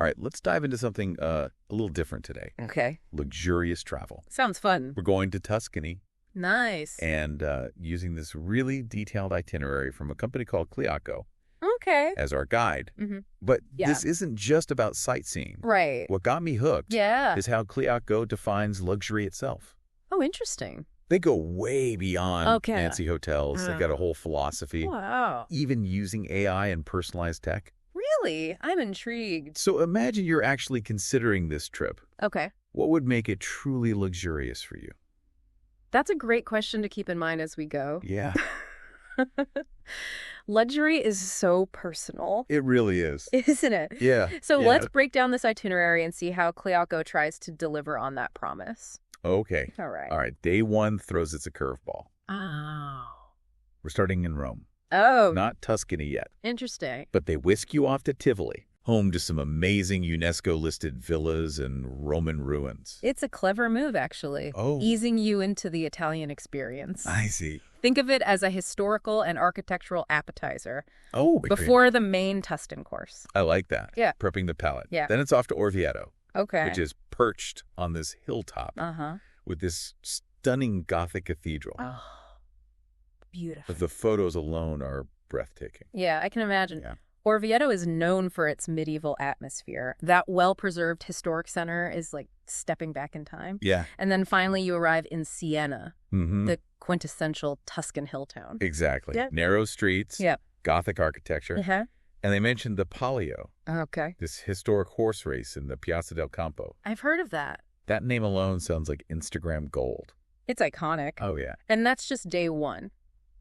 All right, let's dive into something a little different today. Okay. Luxurious travel. Sounds fun. We're going to Tuscany. Nice. And using this really detailed itinerary from a company called Cliaco Okay. as our guide. Mm-hmm. But Yeah. this isn't just about sightseeing. Right. What got me hooked Yeah. is how Cliaco defines luxury itself. Oh, interesting. They go way beyond Okay. fancy hotels. They've got a whole philosophy, Wow. even using AI and personalized tech. Really? I'm intrigued. So imagine you're actually considering this trip. Okay. What would make it truly luxurious for you? That's a great question to keep in mind as we go. Yeah, Luxury is so personal, it really is. isn't it? Yeah. So yeah. let's break down this itinerary and see how Cliaco tries to deliver on that promise. Okay. All right. All right. Day one throws its a curveball. Oh. We're starting in Rome. Oh, Not Tuscany yet, interesting. but they whisk you off to Tivoli, home to some amazing UNESCO-listed villas and Roman ruins. It's a clever move, actually. Oh. Easing you into the Italian experience. I see. Think of it as a historical and architectural appetizer Oh, before the main Tuscan course. I like that. Yeah. Prepping the palate. Yeah. Then it's off to Orvieto, Okay. which is perched on this hilltop Uh-huh. with this stunning Gothic cathedral. Oh, beautiful. The photos alone are breathtaking. Yeah, I can imagine. Yeah. Orvieto is known for its medieval atmosphere. That well-preserved historic center is like stepping back in time. Yeah. And then finally you arrive in Siena, Mm-hmm. the quintessential Tuscan hill town. Exactly. Yep. Narrow streets, Yep. Gothic architecture. Uh-huh. And they mentioned the Palio, Okay. this historic horse race in the Piazza del Campo. I've heard of that. That name alone sounds like Instagram gold. It's iconic. Oh, yeah. And that's just day one.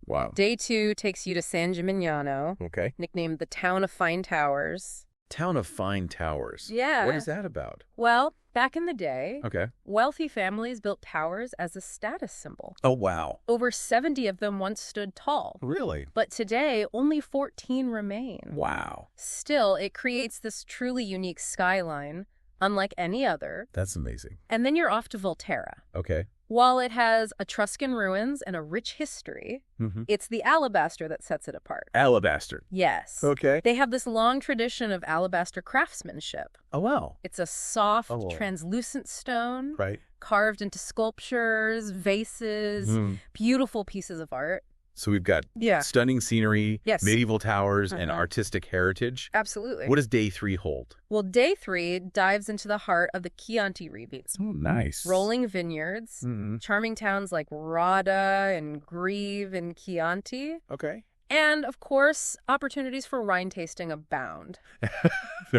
Wow. Day two takes you to San Gimignano, Okay. nicknamed the Town of Fine Towers. Town of Fine Towers. Yeah. What is that about? Well, back in the day, Okay. wealthy families built towers as a status symbol. Oh, wow. Over 70 of them once stood tall. Really? But today, only 14 remain. Wow. Still, it creates this truly unique skyline, unlike any other. That's amazing. And then you're off to Volterra. Okay. While it has Etruscan ruins and a rich history, Mm-hmm. it's the alabaster that sets it apart. Alabaster. Yes. Okay. They have this long tradition of alabaster craftsmanship. Oh, wow. It's a soft, Oh. translucent stone, Right. carved into sculptures, vases, Mm. beautiful pieces of art. So we've got Yeah. stunning scenery, Yes. medieval towers, and Uh-huh. artistic heritage. Absolutely. What does day three hold? Well, day three dives into the heart of the Chianti regions. Oh, nice. Rolling vineyards, Mm-hmm. charming towns like Rada and Grieve and Chianti, Okay. and, of course, opportunities for wine tasting abound.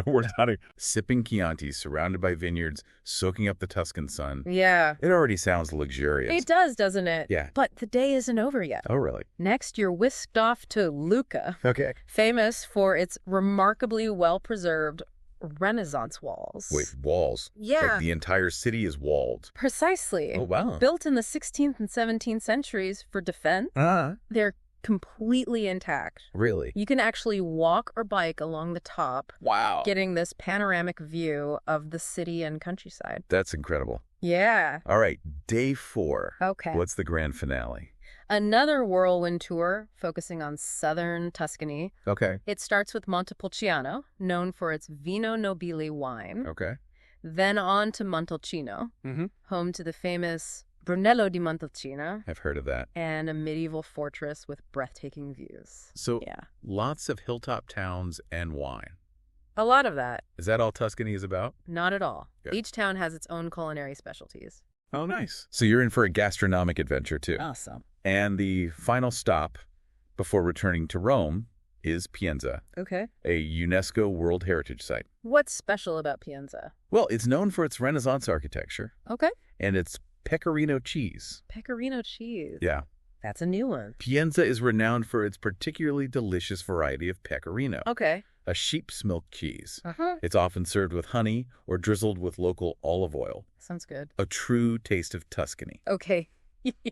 We're not sipping Chianti, surrounded by vineyards, soaking up the Tuscan sun. Yeah. It already sounds luxurious. It does, doesn't it? Yeah. But the day isn't over yet. Oh, really? Next, you're whisked off to Lucca, Okay. famous for its remarkably well-preserved Renaissance walls. Wait, walls? Yeah. Like the entire city is walled. Precisely. Oh, wow. Built in the 16th and 17th centuries for defense, they're completely intact. Really? You can actually walk or bike along the top, Wow. getting this panoramic view of the city and countryside. That's incredible. Yeah. All right, day 4. Okay. What's the grand finale? Another whirlwind tour focusing on southern Tuscany. Okay. It starts with Montepulciano, known for its Vino Nobile wine. Okay. Then on to Montalcino, Mm-hmm. home to the famous Brunello di Montalcino, I've heard of that. and a medieval fortress with breathtaking views. So Yeah. lots of hilltop towns and wine. A lot of that. Is that all Tuscany is about? Not at all. Good. Each town has its own culinary specialties. Oh, nice. So you're in for a gastronomic adventure, too. Awesome. And the final stop before returning to Rome is Pienza, Okay. a UNESCO World Heritage Site. What's special about Pienza? Well, it's known for its Renaissance architecture Okay. and its pecorino cheese. Pecorino cheese. Yeah. That's a new one. Pienza is renowned for its particularly delicious variety of pecorino, Okay. a sheep's milk cheese. Uh-huh. It's often served with honey or drizzled with local olive oil. Sounds good. A true taste of Tuscany. Okay.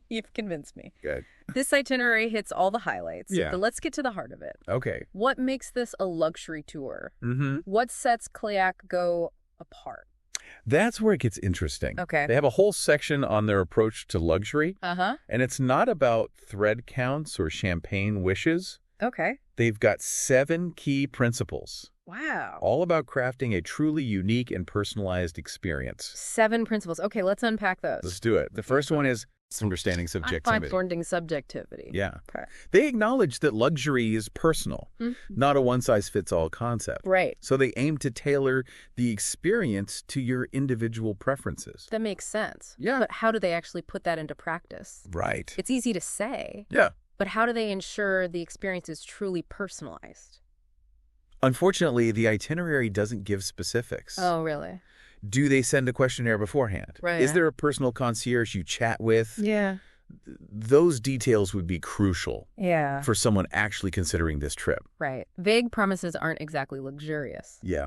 You've convinced me. Good. This itinerary hits all the highlights. Yeah. But let's get to the heart of it. Okay. What makes this a luxury tour? Mm-hmm. What sets Cliaco apart? That's where it gets interesting. Okay. They have a whole section on their approach to luxury, Uh-huh. and it's not about thread counts or champagne wishes. Okay. They've got 7 key principles. Wow. All about crafting a truly unique and personalized experience. 7 principles. Okay, let's unpack those. Let's do it. The first one is understanding subjectivity. Understanding subjectivity. Yeah. Okay. They acknowledge that luxury is personal, not a one-size-fits-all concept. Right. So they aim to tailor the experience to your individual preferences. That makes sense. Yeah. But how do they actually put that into practice? Right. It's easy to say. Yeah. But how do they ensure the experience is truly personalized? Unfortunately, the itinerary doesn't give specifics. Oh, really? Do they send a questionnaire beforehand? Right. Is there a personal concierge you chat with? Yeah. Those details would be crucial Yeah. for someone actually considering this trip. Right. Vague promises aren't exactly luxurious. Yeah,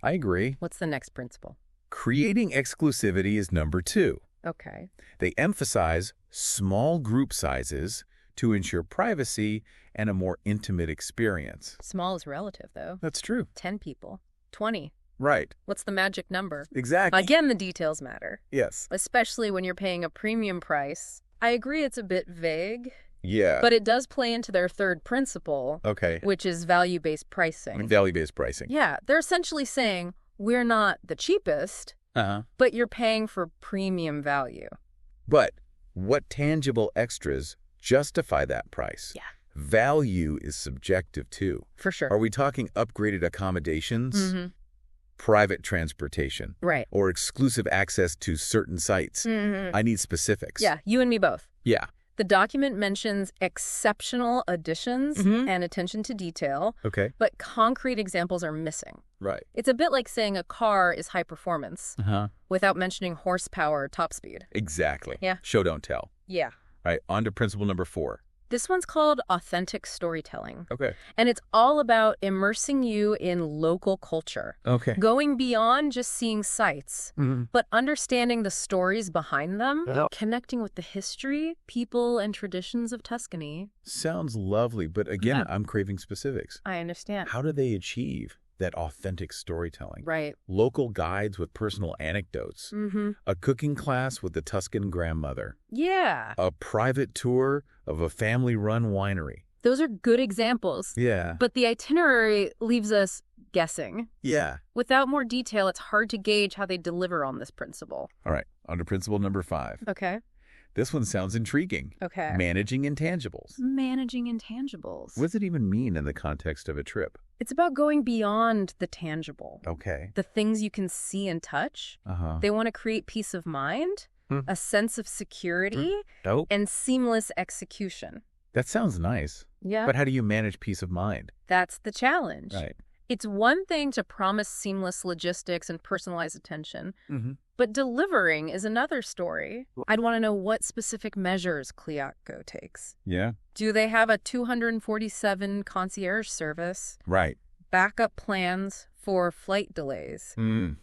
I agree. What's the next principle? Creating exclusivity is number 2. Okay. They emphasize small group sizes to ensure privacy and a more intimate experience. Small is relative, though. That's true. 10 people. 20. Right. What's the magic number? Exactly. Again, the details matter. Yes. Especially when you're paying a premium price. I agree it's a bit vague, Yeah. but it does play into their third principle, Okay. which is value-based pricing. Value-based pricing. Yeah, they're essentially saying, we're not the cheapest, but you're paying for premium value. But what tangible extras justify that price? Yeah. Value is subjective too. For sure. Are we talking upgraded accommodations, private transportation, Right. or exclusive access to certain sites? I need specifics. Yeah, you and me both. Yeah. The document mentions exceptional additions and attention to detail, Okay. but concrete examples are missing. Right. It's a bit like saying a car is high performance without mentioning horsepower or top speed. Exactly. Yeah. Show, don't tell. Yeah. All right. On to principle number 4. This one's called authentic storytelling. Okay. And it's all about immersing you in local culture. Okay. Going beyond just seeing sights, but understanding the stories behind them, connecting with the history, people, and traditions of Tuscany. Sounds lovely, but again, I'm craving specifics. I understand. How do they achieve that authentic storytelling? Right. Local guides with personal anecdotes, a cooking class with the Tuscan grandmother, Yeah. a private tour of a family-run winery. Those are good examples. Yeah. But the itinerary leaves us guessing. Yeah. Without more detail, it's hard to gauge how they deliver on this principle. All right. On to principle number 5. Okay. This one sounds intriguing. Okay. Managing intangibles. Managing intangibles. What does it even mean in the context of a trip? It's about going beyond the tangible. Okay. The things you can see and touch. They want to create peace of mind, a sense of security, Dope. and seamless execution. That sounds nice. Yeah. But how do you manage peace of mind? That's the challenge. Right. It's one thing to promise seamless logistics and personalized attention, but delivering is another story. I'd want to know what specific measures Cliaco takes. Yeah. Do they have a 247 concierge service? Right. Backup plans for flight delays?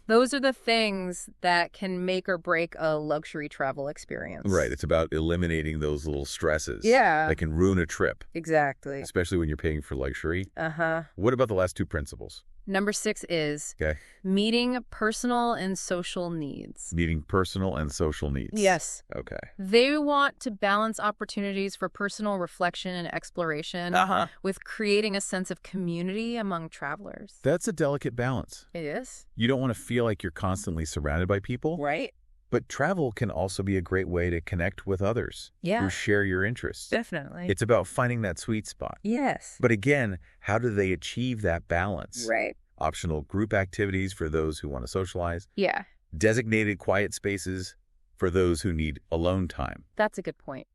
Those are the things that can make or break a luxury travel experience. Right. It's about eliminating those little stresses. Yeah. That can ruin a trip, Exactly. especially when you're paying for luxury. Uh-huh. What about the last 2 principles? Number 6 is Okay. meeting personal and social needs. Meeting personal and social needs. Yes. Okay. They want to balance opportunities for personal reflection and exploration with creating a sense of community among travelers. That's a delicate balance. It is. You don't want to feel like you're constantly surrounded by people. Right? But travel can also be a great way to connect with others Yeah. who share your interests. Definitely. It's about finding that sweet spot. Yes. But again, how do they achieve that balance? Right. Optional group activities for those who want to socialize, Yeah. designated quiet spaces for those who need alone time. That's a good point.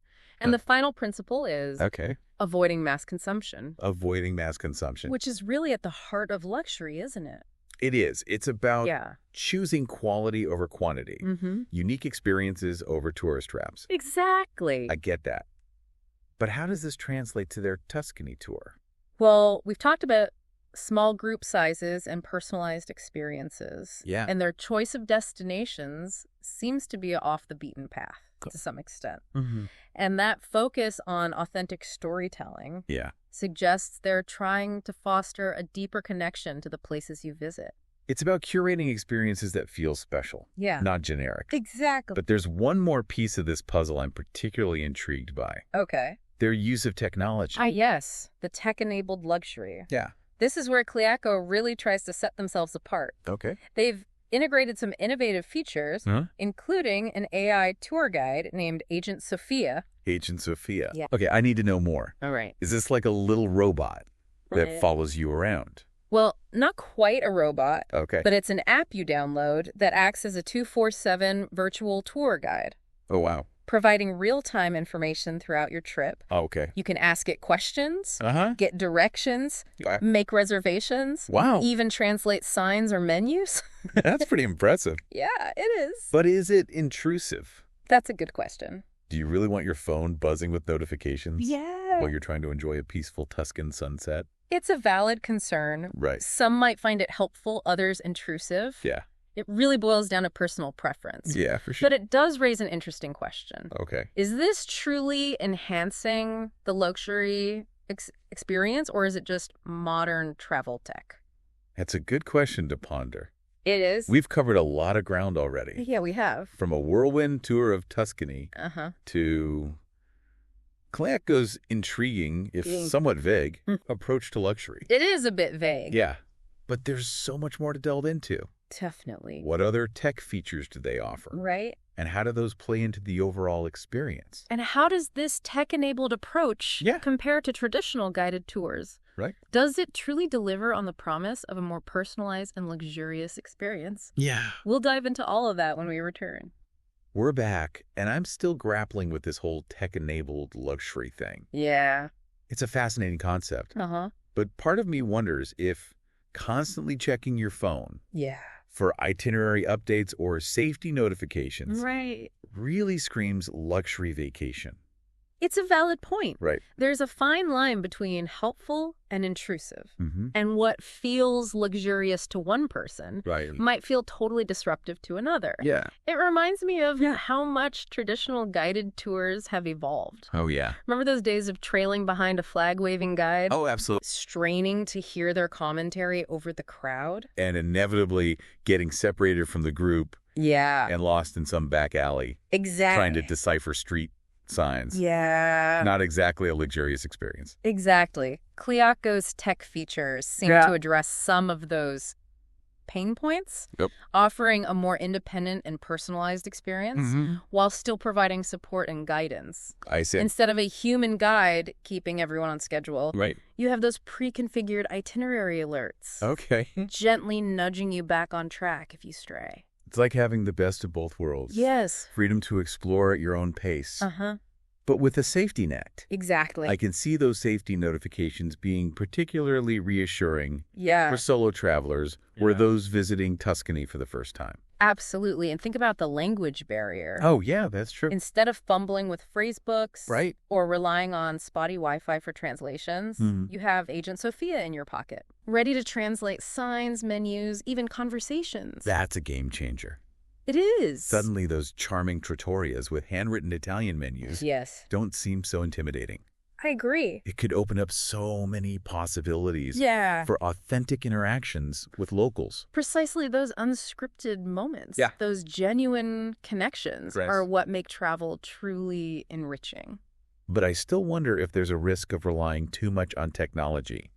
And the final principle is Okay. avoiding mass consumption, Avoiding mass consumption. which is really at the heart of luxury, isn't it? It is. It's about Yeah. choosing quality over quantity, unique experiences over tourist traps. Exactly. I get that. But how does this translate to their Tuscany tour? Well, we've talked about small group sizes and personalized experiences. Yeah. And their choice of destinations seems to be off the beaten path to some extent. And that focus on authentic storytelling Yeah. suggests they're trying to foster a deeper connection to the places you visit. It's about curating experiences that feel special, Yeah. not generic. Exactly. But there's one more piece of this puzzle I'm particularly intrigued by. Okay. Their use of technology. Yes, the tech-enabled luxury. Yeah. This is where Cliaco really tries to set themselves apart. Okay. They've integrated some innovative features, including an AI tour guide named Agent Sophia. Agent Sophia. Yeah. Okay, I need to know more. All right. Is this like a little robot that follows you around? Well, not quite a robot, Okay. but it's an app you download that acts as a 24/7 virtual tour guide, Oh, wow. providing real-time information throughout your trip. Oh, okay. You can ask it questions, Uh-huh. get directions, Yeah. make reservations, Wow. even translate signs or menus. That's pretty impressive. Yeah, it is. But is it intrusive? That's a good question. Do you really want your phone buzzing with notifications? Yeah. While you're trying to enjoy a peaceful Tuscan sunset? It's a valid concern. Right. Some might find it helpful, others intrusive. Yeah. It really boils down to personal preference. Yeah, for sure. But it does raise an interesting question. Okay. Is this truly enhancing the luxury experience, or is it just modern travel tech? That's a good question to ponder. It is. We've covered a lot of ground already. Yeah, we have. From a whirlwind tour of Tuscany to Cliaco's intriguing, if somewhat vague, approach to luxury. It is a bit vague. Yeah. But there's so much more to delve into. Definitely. What other tech features do they offer? Right. And how do those play into the overall experience? And how does this tech-enabled approach compare to traditional guided tours? Right. Does it truly deliver on the promise of a more personalized and luxurious experience? Yeah. We'll dive into all of that when we return. We're back, and I'm still grappling with this whole tech-enabled luxury thing. Yeah. It's a fascinating concept. Uh-huh. But part of me wonders if constantly checking your phone for itinerary updates or safety notifications really screams luxury vacation. It's a valid point. Right. There's a fine line between helpful and intrusive. And what feels luxurious to one person might feel totally disruptive to another. Yeah. It reminds me of how much traditional guided tours have evolved. Oh, yeah. Remember those days of trailing behind a flag-waving guide? Oh, absolutely. Straining to hear their commentary over the crowd? And inevitably getting separated from the group and lost in some back alley. Exactly. Trying to decipher street signs. Yeah. Not exactly a luxurious experience. Exactly. Cliaco's tech features seem to address some of those pain points, offering a more independent and personalized experience while still providing support and guidance. I see. Instead of a human guide keeping everyone on schedule, you have those pre-configured itinerary alerts. Okay. Gently nudging you back on track if you stray. It's like having the best of both worlds. Yes. Freedom to explore at your own pace. But with a safety net. Exactly. I can see those safety notifications being particularly reassuring for solo travelers or those visiting Tuscany for the first time. Absolutely. And think about the language barrier. Oh, yeah, that's true. Instead of fumbling with phrase books Right. or relying on spotty Wi-Fi for translations, you have Agent Sophia in your pocket, ready to translate signs, menus, even conversations. That's a game changer. It is. Suddenly those charming trattorias with handwritten Italian menus don't seem so intimidating. I agree. It could open up so many possibilities for authentic interactions with locals. Precisely those unscripted moments, those genuine connections are what make travel truly enriching. But I still wonder if there's a risk of relying too much on technology.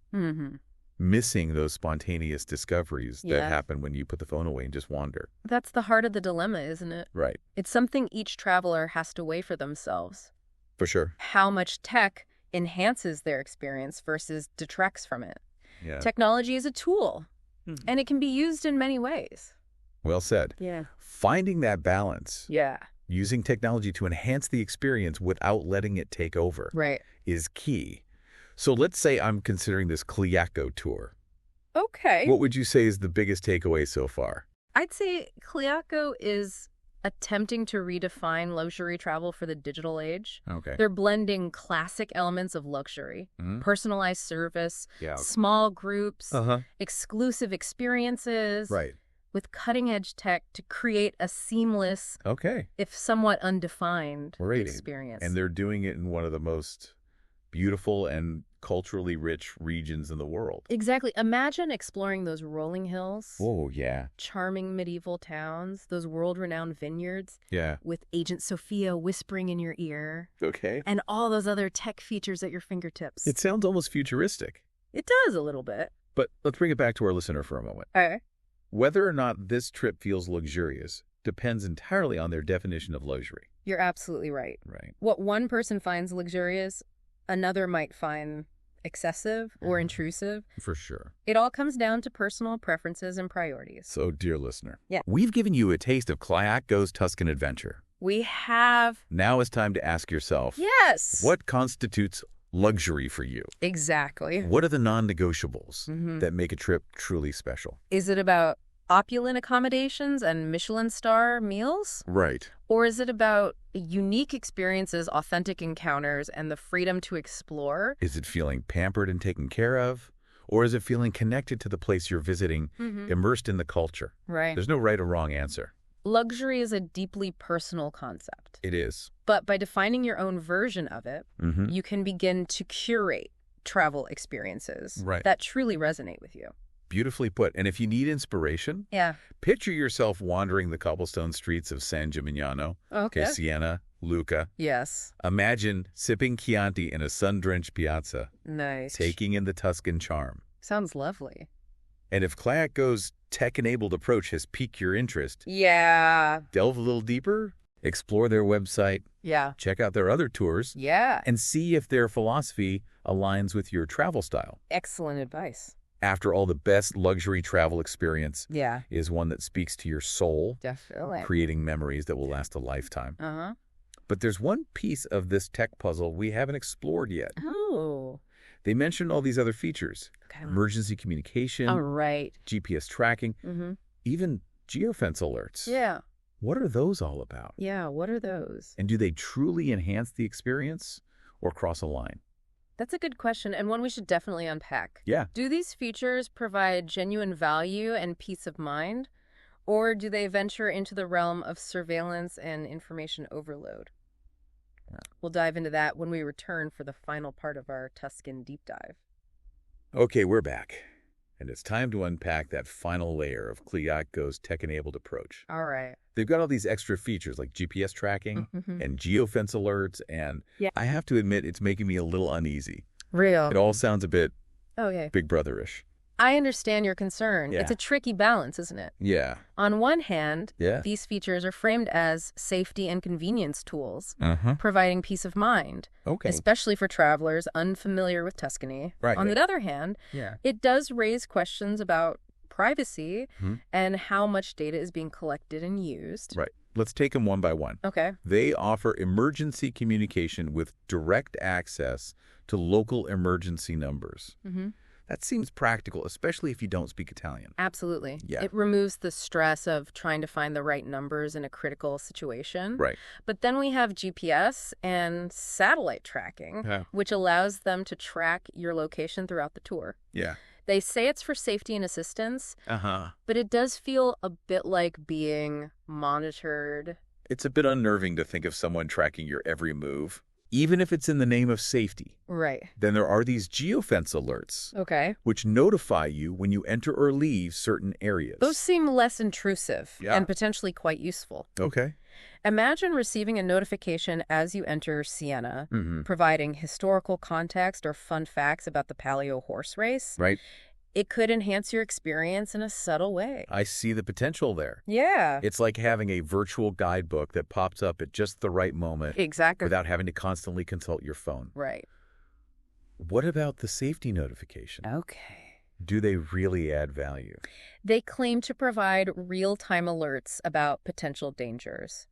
Missing those spontaneous discoveries that happen when you put the phone away and just wander. That's the heart of the dilemma, isn't it? Right. It's something each traveler has to weigh for themselves. For sure. How much tech enhances their experience versus detracts from it. Yeah. Technology is a tool, and it can be used in many ways. Well said. Yeah. Finding that balance, Yeah. using technology to enhance the experience without letting it take over, is key. So let's say I'm considering this Cliaco tour. Okay. What would you say is the biggest takeaway so far? I'd say Cliaco is attempting to redefine luxury travel for the digital age. Okay. They're blending classic elements of luxury, personalized service, small groups, exclusive experiences, with cutting-edge tech to create a seamless, if somewhat undefined, experience. And they're doing it in one of the most beautiful and culturally rich regions in the world. Exactly. Imagine exploring those rolling hills. Oh, yeah. Charming medieval towns, those world-renowned vineyards. Yeah. With Agent Sophia whispering in your ear. Okay. And all those other tech features at your fingertips. It sounds almost futuristic. It does a little bit. But let's bring it back to our listener for a moment. Okay. Whether or not this trip feels luxurious depends entirely on their definition of luxury. You're absolutely right. Right. What one person finds luxurious, another might find excessive or intrusive. For sure. It all comes down to personal preferences and priorities. So, dear listener, yeah, we've given you a taste of Kayakgo's Tuscan adventure. We have. Now it's time to ask yourself, yes, what constitutes luxury for you? Exactly. What are the non-negotiables that make a trip truly special? Is it about opulent accommodations and Michelin star meals? Right. Or is it about unique experiences, authentic encounters, and the freedom to explore? Is it feeling pampered and taken care of? Or is it feeling connected to the place you're visiting, immersed in the culture? Right. There's no right or wrong answer. Luxury is a deeply personal concept. It is. But by defining your own version of it, you can begin to curate travel experiences that truly resonate with you. Beautifully put. And if you need inspiration, picture yourself wandering the cobblestone streets of San Gimignano, Siena, Lucca. Yes. Imagine sipping Chianti in a sun-drenched piazza. Nice. Taking in the Tuscan charm. Sounds lovely. And if Kayakgo's tech-enabled approach has piqued your interest, delve a little deeper, explore their website, check out their other tours, and see if their philosophy aligns with your travel style. Excellent advice. After all, the best luxury travel experience is one that speaks to your soul, definitely creating memories that will last a lifetime. But there's one piece of this tech puzzle we haven't explored yet. Oh. They mentioned all these other features. Emergency communication, GPS tracking, even geofence alerts. Yeah. What are those all about? Yeah, what are those? And do they truly enhance the experience or cross a line? That's a good question, and one we should definitely unpack. Yeah. Do these features provide genuine value and peace of mind, or do they venture into the realm of surveillance and information overload? We'll dive into that when we return for the final part of our Tuscan deep dive. Okay, we're back. And it's time to unpack that final layer of Kayakgo's tech-enabled approach. All right. They've got all these extra features like GPS tracking and geofence alerts, and I have to admit it's making me a little uneasy. Real. It all sounds a bit Big Brother-ish. I understand your concern. Yeah. It's a tricky balance, isn't it? Yeah. On one hand, these features are framed as safety and convenience tools, providing peace of mind, especially for travelers unfamiliar with Tuscany. On the other hand, it does raise questions about privacy and how much data is being collected and used. Right. Let's take them one by one. Okay. They offer emergency communication with direct access to local emergency numbers. That seems practical, especially if you don't speak Italian. Absolutely. Yeah. It removes the stress of trying to find the right numbers in a critical situation. Right. But then we have GPS and satellite tracking, which allows them to track your location throughout the tour. Yeah. They say it's for safety and assistance, but it does feel a bit like being monitored. It's a bit unnerving to think of someone tracking your every move. Even if it's in the name of safety. Right. Then there are these geofence alerts. Which notify you when you enter or leave certain areas. Those seem less intrusive and potentially quite useful. Okay. Imagine receiving a notification as you enter Siena, providing historical context or fun facts about the Palio horse race. Right. It could enhance your experience in a subtle way. I see the potential there. Yeah. It's like having a virtual guidebook that pops up at just the right moment. Exactly. Without having to constantly consult your phone. Right. What about the safety notification? Okay. Do they really add value? They claim to provide real-time alerts about potential dangers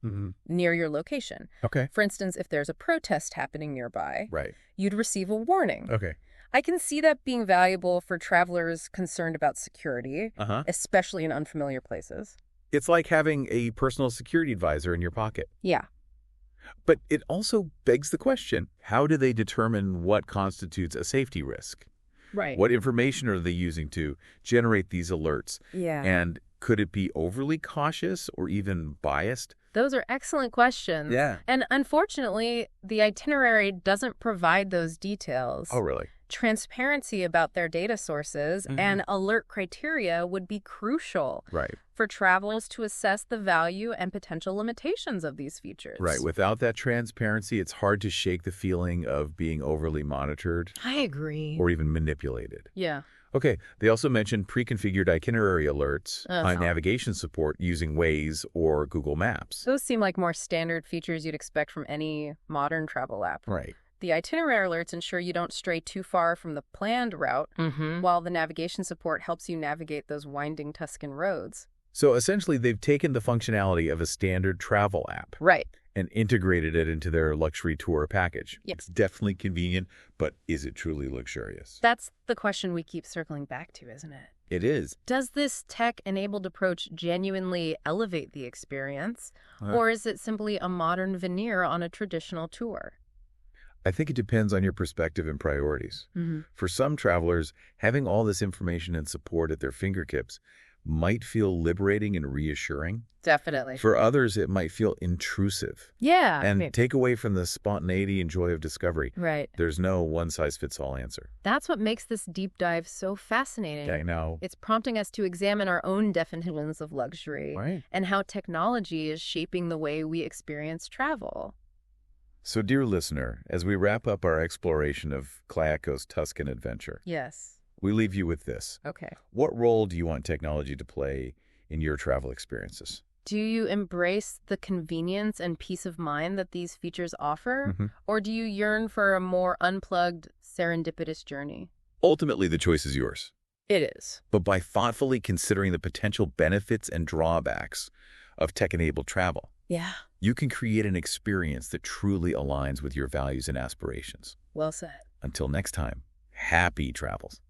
near your location. Okay. For instance, if there's a protest happening nearby, right, you'd receive a warning. Okay. I can see that being valuable for travelers concerned about security, especially in unfamiliar places. It's like having a personal security advisor in your pocket. Yeah. But it also begs the question, how do they determine what constitutes a safety risk? Right. What information are they using to generate these alerts? Yeah. And could it be overly cautious or even biased? Those are excellent questions. Yeah. And unfortunately, the itinerary doesn't provide those details. Oh, really? Transparency about their data sources and alert criteria would be crucial for travelers to assess the value and potential limitations of these features. Right. Without that transparency, it's hard to shake the feeling of being overly monitored. I agree. Or even manipulated. Yeah. Okay, they also mentioned pre-configured itinerary alerts, navigation support using Waze or Google Maps. Those seem like more standard features you'd expect from any modern travel app. Right. The itinerary alerts ensure you don't stray too far from the planned route, while the navigation support helps you navigate those winding Tuscan roads. So essentially, they've taken the functionality of a standard travel app. Right. And integrated it into their luxury tour package. Yep. It's definitely convenient, but is it truly luxurious? That's the question we keep circling back to, isn't it? It is. Does this tech-enabled approach genuinely elevate the experience, or is it simply a modern veneer on a traditional tour? I think it depends on your perspective and priorities. For some travelers, having all this information and support at their fingertips might feel liberating and reassuring. Definitely. For others, it might feel intrusive. Yeah. And take away from the spontaneity and joy of discovery. Right. There's no one-size-fits-all answer. That's what makes this deep dive so fascinating. I know. It's prompting us to examine our own definitions of luxury and how technology is shaping the way we experience travel. So, dear listener, as we wrap up our exploration of Clayaco's Tuscan adventure, we leave you with this. Okay. What role do you want technology to play in your travel experiences? Do you embrace the convenience and peace of mind that these features offer? Or do you yearn for a more unplugged, serendipitous journey? Ultimately, the choice is yours. It is. But by thoughtfully considering the potential benefits and drawbacks of tech-enabled travel, you can create an experience that truly aligns with your values and aspirations. Well said. Until next time, happy travels.